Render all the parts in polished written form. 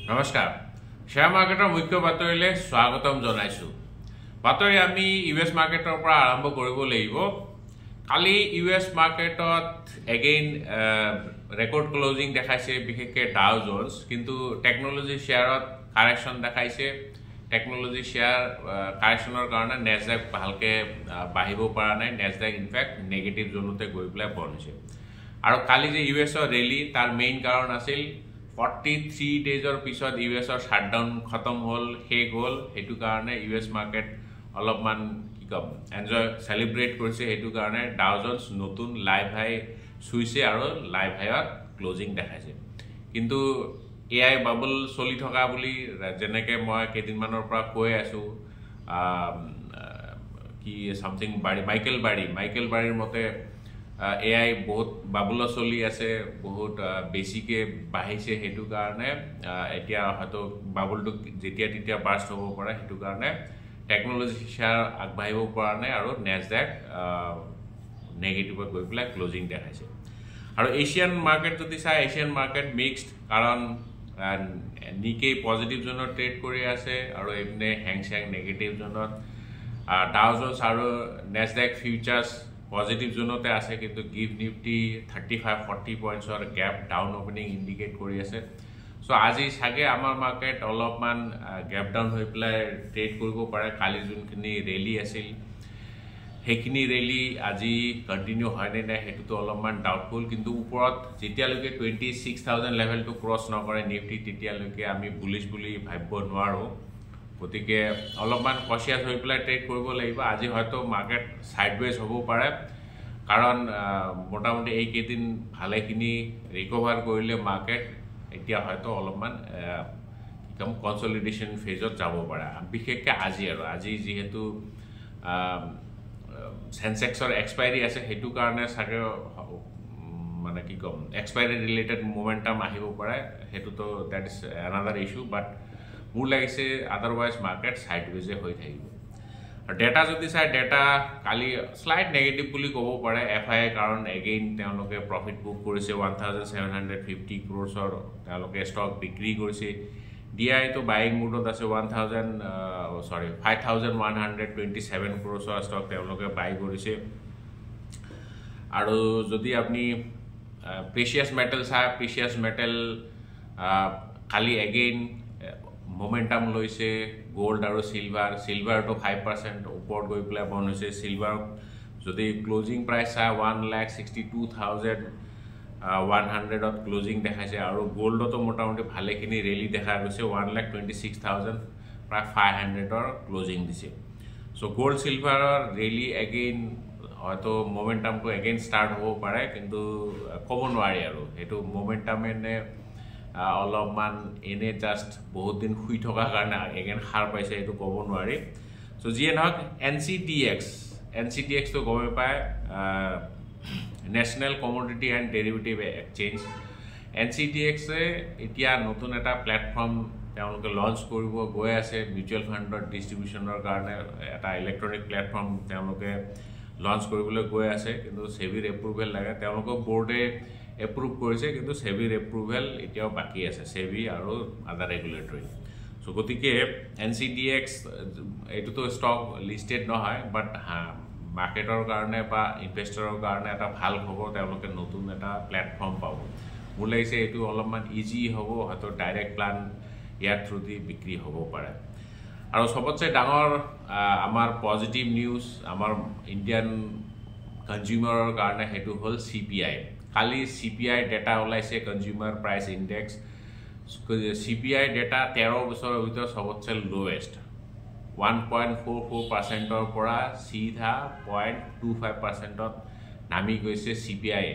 নমস্কাৰ শ্বেয়াৰ মাৰ্কেটৰ মুখ্য বাতৰিলে স্বাগতম জনাইছো বাতৰি আমি ইউএছ মাৰ্কেটৰ পৰা আৰম্ভ কৰিব লাগিব কালি ইউএছ মাৰ্কেটত এগেইন ৰেকৰ্ড ক্লোজিং দেখাইছে বিশেষকৈ ডাও জোন্স কিন্তু টেকনলজি শেয়াৰত কাৰেকশন দেখাইছে টেকনলজি শেয়াৰ কাৰেকশনৰ কাৰণে নেসডাক ভালকে বাহিব পৰা নাই নেসডাক ইনফ্যাক্ট নেগেটিভ জোনতে গৈ পেলাই বন্ধ হৈছে আৰু কালি যে ইউএছৰ ৰেলী তাৰ মেইন কাৰণ আছিল 43 days পিছত ইউএছৰ শাটডাউন খতম হল হেগ হল হেতু কাৰণে ইউএছ মাৰ্কেট অলপমান কি কম এনজয় সেলিব্ৰেট কৰিছে হেতু কাৰণে ডাও জোন্স নতুন লাইভ হাই সুইছে আৰু লাইভ হাইত ক্লোজিং দেখাইছে কিন্তু এআই বাবল চলি থকা বুলি যেনেকে মই কেদিনমানৰ পৰা কৈ আছো কি সামথিং মাইকেল বাড়িৰ মতে এআই বহুত বাবল চলি আছে বহুত বেছিকে বাহিছে হেতু কাৰণে এতিয়া হয়তো বাবলটো যেতিয়া তেতিয়া বাৰ্ষ্ট হ'ব পাৰে হেতু কাৰণে টেকনলজি শেয়াৰ আগবাঢ়িব পৰা নাই আৰু নেসডাক নেগেটিভত গৈ পেলাই ক্লোজিং দেখাইছে আৰু এছিয়ান মাৰ্কেট যদি চাই এছিয়ান মাৰ্কেট মিক্সড কাৰণ নিকে পজিটিভ জোনত ট্ৰেড কৰি আছে আৰু এনে হেংসেং নেগেটিভ জোনত ডাও জোন্স আৰু নেসডাক ফিউচাৰ্স পজিটিভ জোনতে আছে কিন্তু গিভ নিফটি 35-40 পইণ্টছৰ গ্যাপ ডাউন ওপেনিং ইন্ডিকেট কৰি আছে সো আজি সাগে আমাৰ মাৰ্কেট অলপমান গ্যাপ ডাউন হৈ পেলাই ট্ৰেড কৰিব পাৰে কালি যোনখিনি ৰেলী আছিল হেখিনি ৰেলী আজি কন্টিনিউ হয় নাই হেতুটো অলপমান ডাউটফুল কিন্তু ওপৰত যেতিয়ালৈকে 26000 লেভেলটো ক্ৰছ নকৰে নিফটি তেতিয়ালৈকে আমি বুলিশ বুলি ভাবিব নোৱাৰো গতিকে অলপমান কশিয়াস হৈ পেলাই ট্ৰেড কৰিব লাগিব আজি হয়তো মাৰ্কেট সাইডৱেজ হ'ব পাৰে কাৰণ মোটামুটি এই কেদিন ভালেখিনি ৰিকভাৰ কৰিলে মাৰ্কেট এতিয়া হয়তো অলপমান কম কনসলিডেশন ফেজত যাব পাৰে বিশেষকৈ আজি যেহেতু সেন্সেক্সৰ এক্সপায়াৰি আছে হেতু কাৰণে সাগে মানে কি কম এক্সপায়াৰি ৰিলেটেড মোমেন্টাম আহিব পাৰে হেতুটো দ্যাট ইজ অ্যানাদাৰ ইস্যু বাট মোৰ লাগিছে আদাৰৱাইজ মাৰ্কেট সাইডৱেজে হৈ থাকিব আৰু ডেটা যদি চাই ডেটা কালি স্লাইড নেগেটিভ বুলি ক'ব পাৰে এফআই কাৰণ এগেইন তেওঁলোকে প্ৰফিট বুক কৰিছে 1750 ক্ৰোৰ্ছৰ তেওঁলোকে ষ্টক বিক্ৰী কৰিছে ডিআই তো বাইং মুডত আছে 5127 ক্ৰোৰ্ছৰ ষ্টক তেওঁলোকে বাই কৰিছে আৰু যদি আপুনি প্ৰেচিয়াছ মেটেল চাই প্ৰেচিয়াছ মেটেল কালি এগেইন মোমেন্টাম লৈছে গোল্ড আৰু সিলভাৰ তো 5% ওপৰত গৈ পেলাই বন হৈছে সিলভাৰ যদি ক্লোজিং প্ৰাইস চাই 1,62,100 ত ক্লোজিং দেখাইছে আৰু গোল্ডতো মোটামুটি ভালেখিনি ৰেলী দেখা গৈছে 1,26,000 প্ৰায় 500 ৰ ক্লোজিং দিছে সো গোল্ড সিলভাৰৰ ৰেলী এগেইন হয়তো মোমেন্টামটো এগেইন ষ্টাৰ্ট হ'ব পাৰে কিন্তু ক'ব নোৱাৰি আৰু হেতু মোমেন্টামে নে অলপমান এনে জাস্ট বহুত দিন খুই থকা কাৰণে এগেইন হাৰ পাইছে এটো ক'ব নোৱাৰি সো জিয়ে নহক এনসিডিএক্স তো গমে পায় national commodity and derivative exchange NCDEX এতিয়া নতুন এটা প্ল্যাটফর্ম তেওঁলোকে লঞ্চ কৰিব গৈ আছে মিউচুয়াল ফান্ডৰ ডিস্ট্ৰিবিউশনৰ কাৰণে এটা ইলেক্ট্ৰনিক প্ল্যাটফৰ্ম তেওঁলোকে লঞ্চ কৰিবলৈ গৈ আছে কিন্তু সেবিৰ এপ্ৰুভেল লাগে তেওঁলোকৰ বোৰ্ডে এপ্ৰুভ কৰিছে কিন্তু সেবিৰ এপ্ৰুভেল এতিয়াও বাকি আছে সেবি আৰু আদাৰ ৰেগুলেটৰি সো গতিকে এনসিডিএক্স এটো তো ষ্টক লিস্টেড নহয় বাট মাৰ্কেটৰ কাৰণে বা ইনভেষ্টৰৰ কাৰণে এটা ভাল খবৰ তেওঁলোকে নতুন এটা প্ল্যাটফৰ্ম পাব মোৰ লাগিছে এটো অলপমান ইজি হ'ব হয়তো ডাইৰেক্ট প্লান ইয়াৰ থ্ৰু দি বিক্ৰী হ'ব পাৰে আৰু সবতছে ডাঙৰ আমাৰ পজিটিভ নিউজ আমাৰ ইণ্ডিয়ান কনজিউমাৰৰ কাৰণে হেতু হল সিপিআই কালি সিপিআই ডেটা ওলাইছে consumer price index CPI data 13 বছৰৰ ভিতৰত সবতছে লোৱেষ্ট 1.44% ৰ পৰা সিধা 0.25% ত নামি গৈছে সিপিআই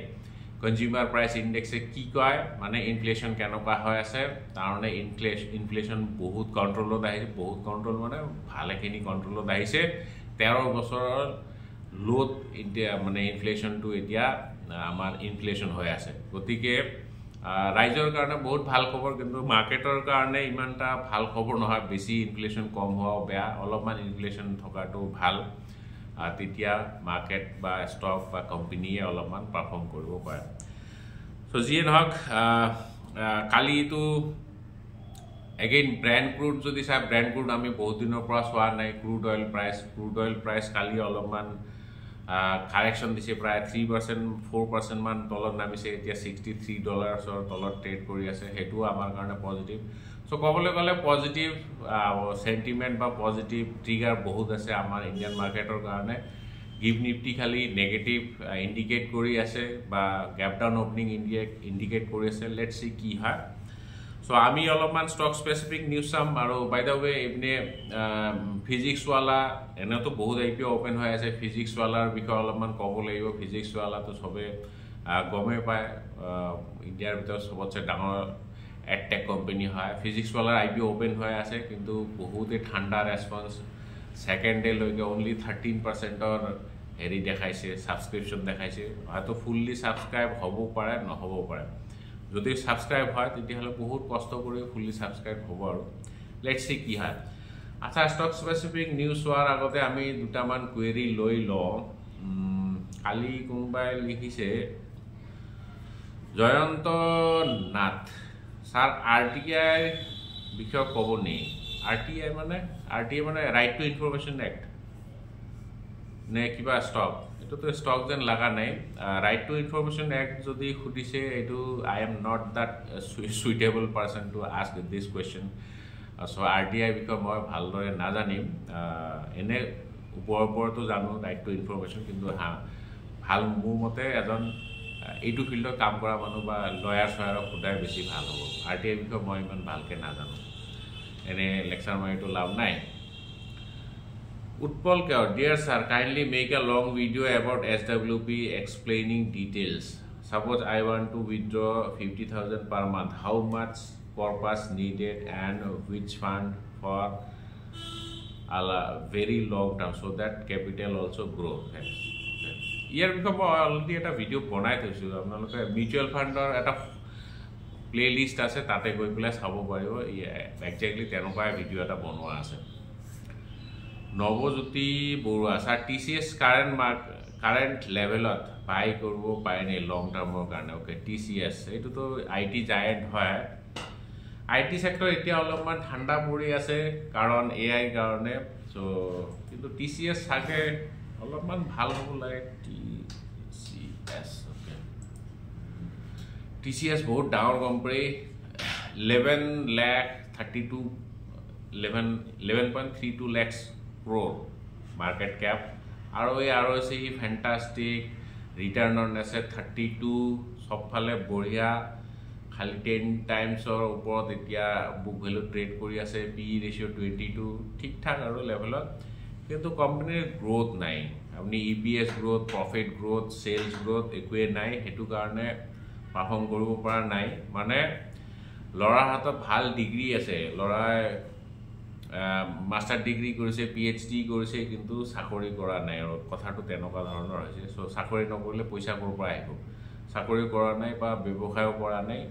কনজিউমাৰ প্ৰাইস ইনডেক্সে কি কয় মানে ইনফ্লেশন কেনেকুৱা হৈ আছে তাৰনে ইনফ্লেশন বহুত কন্ট্ৰোলত আহিছে বহুত কন্ট্ৰোল মানে ভালেখিনি কন্ট্ৰোলত আহিছে 13 বছৰৰ লোত ইণ্ডিয়া মানে ইনফ্লেশনটো এতিয়া আমাৰ ইনফ্লেশন হৈ আছে গতিকে ৰাইজৰ কাৰণে বহুত ভাল খবৰ কিন্তু মাৰ্কেটৰ কাৰণে ইমানটা ভাল খবৰ নহয় বেছি ইনফ্লেশন কম হোৱা বেয়া অলপমান ইনফ্লেশন থকাটো ভাল তেতিয়া মাৰ্কেট বা ষ্টক বা কোম্পানীয়ে অলপমান পাৰফৰ্ম কৰিব পাৰে সো জিয়ে নহক কালি তো এগেইন ব্ৰেণ্ড ক্ৰুড যদি চাই ব্ৰেণ্ড ক্ৰুড আমি বহুত দিনৰ পৰা চোৱা নাই ক্ৰুড অইল প্ৰাইচ কালি অলপমান কাৰেকশ্যন দিছে প্ৰায় 3% 4% মান তলত নামিছে এতিয়া $63 তলত ট্ৰেড কৰি আছে সেইটো আমাৰ কাৰণে পজিটিভ সো ক'বলৈ গ'লে পজিটিভ সেন্টিমেন্ট বা পজিটিভ ট্ৰিগাৰ বহুত আছে আমাৰ ইণ্ডিয়ান মাৰ্কেটৰ কাৰণে গিভ নিফটি খালি নেগেটিভ ইণ্ডিকেট কৰি আছে বা গ্যাপ ডাউন ওপেনিং ইণ্ডিকেট কৰি আছে লেটস সি কি হয় সো আমি অলপমান স্টক স্পেসিফিক নিউজ চাম আৰু বাই দা ওয়ে ইবনে ফিজিক্স ওয়ালা এনেতো বহুত আইপিও ওপেন হৈ আছে ফিজিক্স ওয়ালাৰ বিষয়ে অলপমান ক'ব লাগিব ফিজিক্স ওয়ালা তো সবে গমে পায় ইণ্ডিয়াৰ ভিতৰত সবতছে ডাঙৰ এডটেক কোম্পানী হয় ফিজিক্স ওয়ালাৰ আইপিও ওপেন হৈ আছে কিন্তু বহুতে ঠাণ্ডা ৰেসপন্স সেকেন্ড ডে লৈকে অনলি 13%ৰ হেৰি দেখাইছে সাবস্ক্ৰিপশন দেখাইছে হয়তো ফুললি সাবস্ক্ৰাইব হ'ব পাৰে নহ'ব পাৰে যদি সাবস্ক্ৰাইব হয় তেতিয়াহলে বহুত কষ্ট কৰি ফুললি সাবস্ক্ৰাইব হ'ব আৰু লেটস সি কি হয় আচ্ছা স্টক স্পেসিফিক নিউজ হোৱাৰ আগতে আমি দুটামান কুৱেৰি লৈ লওঁ কালি কোনবাই লিখিছে জয়ন্ত নাথ স্যার আরটিআই বিষয় ক'ব নি আরটিআই মানে রাইট টু ইনফরমেশন অ্যাক্ট নে কিবা স্টক এটো তো স্টক যেন লাগা নাই রাইট টু ইনফরমেশন অ্যাক্ট যদি খুদিছে এটো I am not that suitable person to ask this question so RTI বিষয় মই ভালদৰে নাজানিম এনে ওপৰ তো জানো ৰাইট টু ইনফৰমেশন কিন্তু ভাল মোৰ মতে এজন এইটো ফিল্ডত কাম কৰা মানুহ বা লয়াৰ সহায়ক খুদাই বেছি ভাল হ'ব আৰটিআই বিষয় মই ইমান ভালকে নাজানো এনে লেকচাৰ মাৰিটো লাভ নাই Utpal Kaur, dear sir, kindly make a long video about SWP explaining details. Suppose I want to withdraw 50,000 per month. How much corpus needed and which fund for a very long term so that capital also grow. Here we come already at a video bonai theisu. Apnaloke mutual fund or at a playlist ase tate goi pele sabo paribo. Exactly tenoka video eta bonwa ase. Nabajyoti Baruah sir TCS current লেভেলত buy কৰব পাইনে লং টাৰ্মৰ কাৰণে okay TCS এটো তো IT giant হয় IT sector এতিয়া অলপমান ঠান্ডা পৰি আছে কাৰণ এআই কাৰণে সো কিন্তু টিসিএস সাকে অলপমান ভাল হ'ব লাগে টিসিএস ওকে টিসিএস বহুত ডাঙৰ company 11.32 lakhs crore market cap ROC fantastic return on asset 32 সবফালে বঢ়িয়া খালি 10 times or ওপৰত এতিয়া বুক ভ্যালু ট্ৰেড কৰি আছে PE ratio 22 ঠিক ঠাক আৰু লেভেলত কিন্তু কোম্পানীৰ গ্ৰোথ নাই আপনি EPS growth profit growth sales growth একোৱে নাই হেতু কাৰণে পাৰফৰ্ম কৰিব পৰা নাই মানে লৰাৰ হাতত ভাল ডিগ্ৰী আছে লৰাই মাস্টাৰ ডিগ্ৰি কৰেছে পিএইচডি কৰেছে কিন্তু চাকৰি কৰা নাই আৰু কথাটো তেনেকুৱা ধৰণৰ হৈছে সো চাকৰি নকৰিলে পইচা কৰ পৰা আহিব চাকৰি কৰা নাই বা ব্যৱসায় কৰা নাই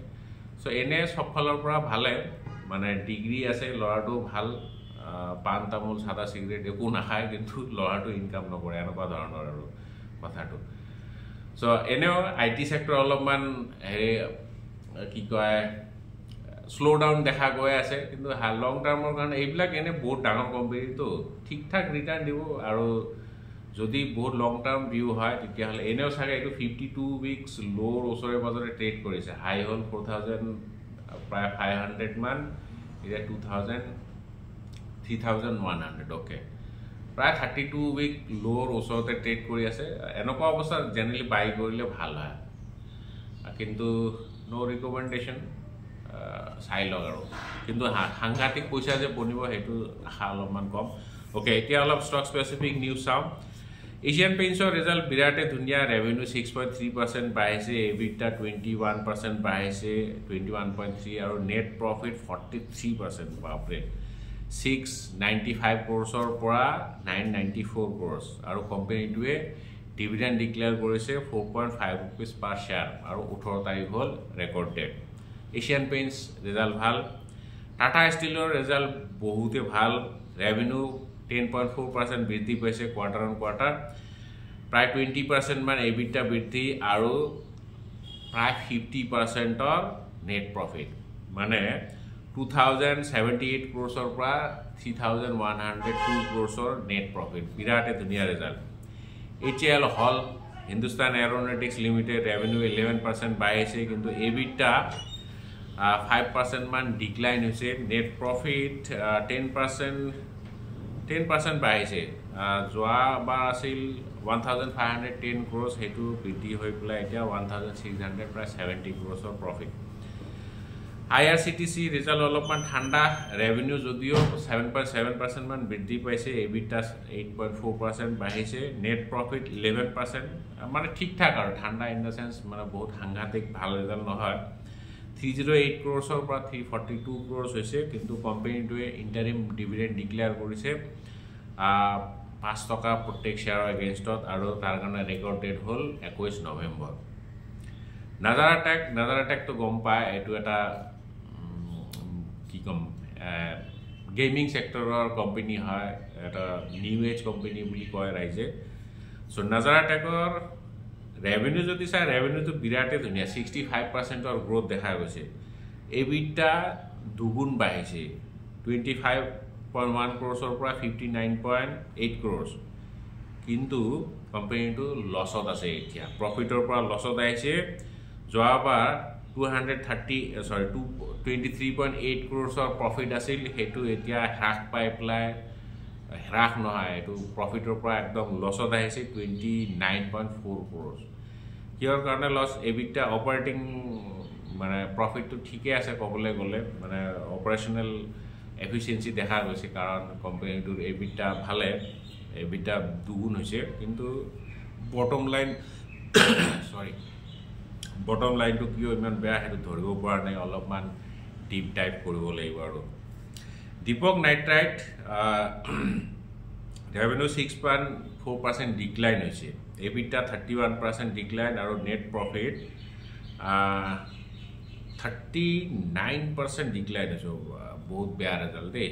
সো এনে সফলৰ পৰা ভালে মানে ডিগ্ৰী আছে লৰাটো ভাল পান তামোল সাদা সিগাৰেট একো নাখায় কিন্তু লৰাটো ইনকাম নকৰে এনেকুৱা ধৰণৰ আৰু কথাটো সো এনেও আইটি সেক্টৰ অলপমান কি কয় স্লো ডাউন দেখা গৈ আছে কিন্তু লং টাৰ্মৰ কাৰণে এইবিলাক এনে বহুত ডাঙৰ কোম্পানী তো ঠিক ঠাক ৰিটাৰ্ণ দিব আৰু যদি বহুত লং টাৰ্ম ভিউ হয় তেতিয়াহলে এনেও চাগে এইটো 52 উইকস লোৰ ওচৰে পাজৰে ট্ৰেড কৰিছে হাই হল 4000 প্ৰায় 500 মান এটা 3100 ওকে প্ৰায় 32 উইক লোৰ ওচৰতে ট্ৰেড কৰি আছে এনেকুৱা অৱস্থা জেনেৰেলি বাই কৰিলে ভাল হয় কিন্তু নো ৰিকমেন্ডেশন সাইলগ আৰু কিন্তু সাংঘাতিক পইচা যে বনিব হেতু আশা অলপমান কম ওকে এতিয়া অলপ স্টক স্পেসিফিক নিউজ চাম এশিয়ান পেইন্টছৰ ৰিজাল্ট বিৰাটে ধুনিয়া ৰেভিনিউ 6.3% বাঢ়িছে এবিটা 21% বাঢ়িছে 21.3 আৰু নেট প্ৰফিট 43% বাপৰে 695 crores পৰা 994 crores আৰু কোম্পানীটোৱে ডিভিডেন্ড ডিক্লেয়াৰ কৰিছে 4.5 rupees per share আৰু 18 তাৰিখ হল record date Asian Paints result ভাল টাটা স্টিলৰ ৰেজাল্ট বহুতে ভাল ৰেভিনিউ 10.4% বৃদ্ধি পাইছে কোৱাৰ্টাৰ অন কোৱাৰ্টাৰ প্ৰায় 20% মান এবিটা বৃদ্ধি আৰু প্ৰায় 50% নেট প্ৰফিট মানে 2078 crores পৰা 3102 crores net profit বিৰাটে ধুনীয়া ৰিজাল্ট HAL হল হিন্দুস্তান এৰোনটিক্স লিমিটেড ৰেভিনিউ 11% বাঢ়িছে কিন্তু EBITDA 5% মান ডিক্লাইন হৈছে নেট প্ৰফিট 10% বাঢ়িছে যোৱাবাৰ আছিল 1510 crores হেতু বৃদ্ধি হৈ পেলাই এতিয়া 1600 প্ৰায় 70 crores প্ৰফিট IRCTC ৰিজাল্ট অলপমান ঠাণ্ডা ৰেভিনিউ যদিও 7.7% মান বৃদ্ধি পাইছে EBITDA 8.4% বাঢ়িছে নেট প্ৰফিট 11% মানে ঠিক ঠাক আৰু ঠাণ্ডা ইন দা সেন্স মানে বহুত সাংঘাতিক ভাল ৰিজাল্ট নহয় 308 crores পৰা 342 crores হৈছে কিন্তু কোম্পানীটোৱে ইন্টাৰিম ডিভিডেন্ড ডিক্লেয়াৰ কৰিছে 5 টকা প্ৰত্যেক শেয়াৰ এগেইনষ্টত আৰু তাৰ কাৰণে ৰেকৰ্ড ডেট হ'ল 21 নৱেম্বৰ নাজাৰাটেক তো গম পায় এটো এটা কি কম গেমিং সেক্টৰৰ কোম্পানী হয় এটা নিউ এজ কোম্পানী বুলি কয় ৰাইজে সো নাজাৰাটেকৰ ৰেভিনিউ যদি চাই ৰেভিনিউটো বিৰাটে ধুনীয়া 65% অৰ গ্ৰোথ দেখা গৈছে EBITDA দুগুণ বাঢ়িছে 25.1 crores পৰা 59.8 crores কিন্তু কোম্পানীটো লছত আছে এতিয়া প্ৰফিটৰ পৰা লছত আহিছে যোৱাবাৰ 23.8 crores অৰ প্ৰফিট আছিল হেতু এতিয়া হ্ৰাস পাই প্লাই হ্ৰাস নহয় এটো প্ৰফিটৰ পৰা একদম লছত আহিছে 29.4 crores কিয়ৰ কাৰণে লছ EBITDA অপাৰেটিং মানে প্ৰফিটটো ঠিকে আছে কবলে গলে মানে অপাৰেশনাল এফিচিয়েন্সি দেখা গৈছে কাৰণ কোম্পানীটোৰ EBITDA ভালে EBITDA দুগুণ হৈছে কিন্তু বটম লাইন বটম লাইনটো কিয় ইমান বেয়া হেতু ধৰিব পৰা নাই অলপমান ডিপ ডাইভ কৰিব লাগিব আৰু দীপক নাইট্ৰাইট ৰেভিনিউ 6.4% ডিক্লাইন হৈছে EBITDA 31% ডিক্লাইন আৰু নেট প্ৰফিট 39% ডিক্লাইন হৈছে বহুত বেয়া ৰিজাল্ট দেই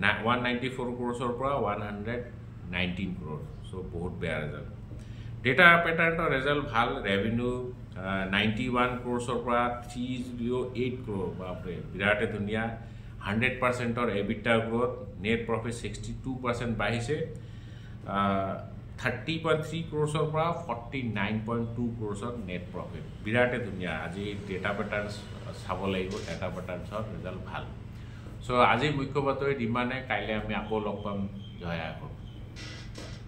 194 crores পৰা 119 crores সো বহুত বেয়া ৰিজাল্ট ডেটা প্যাটাৰ্নৰ ৰিজাল্ট ভাল ৰেভিনিউ 91 crores পৰা 308 crore বাপৰে বিৰাটে ধুনীয়া 100% অৰ EBITDA গ্ৰোথ নেট প্ৰফিট 62% বাঢ়িছে 30.3 crores পৰা 49.2 crores নেট প্ৰফিট বিৰাটে ধুনীয়া আজি ডেটা প্যাটাৰ্নস চাব লাগিব ডেটা প্যাটাৰ্নসৰ ৰিজাল্ট ভাল সো আজি মুখ্য বাতৰি দিমানে কাইলে আমি আকৌ লগ পাম জয় আই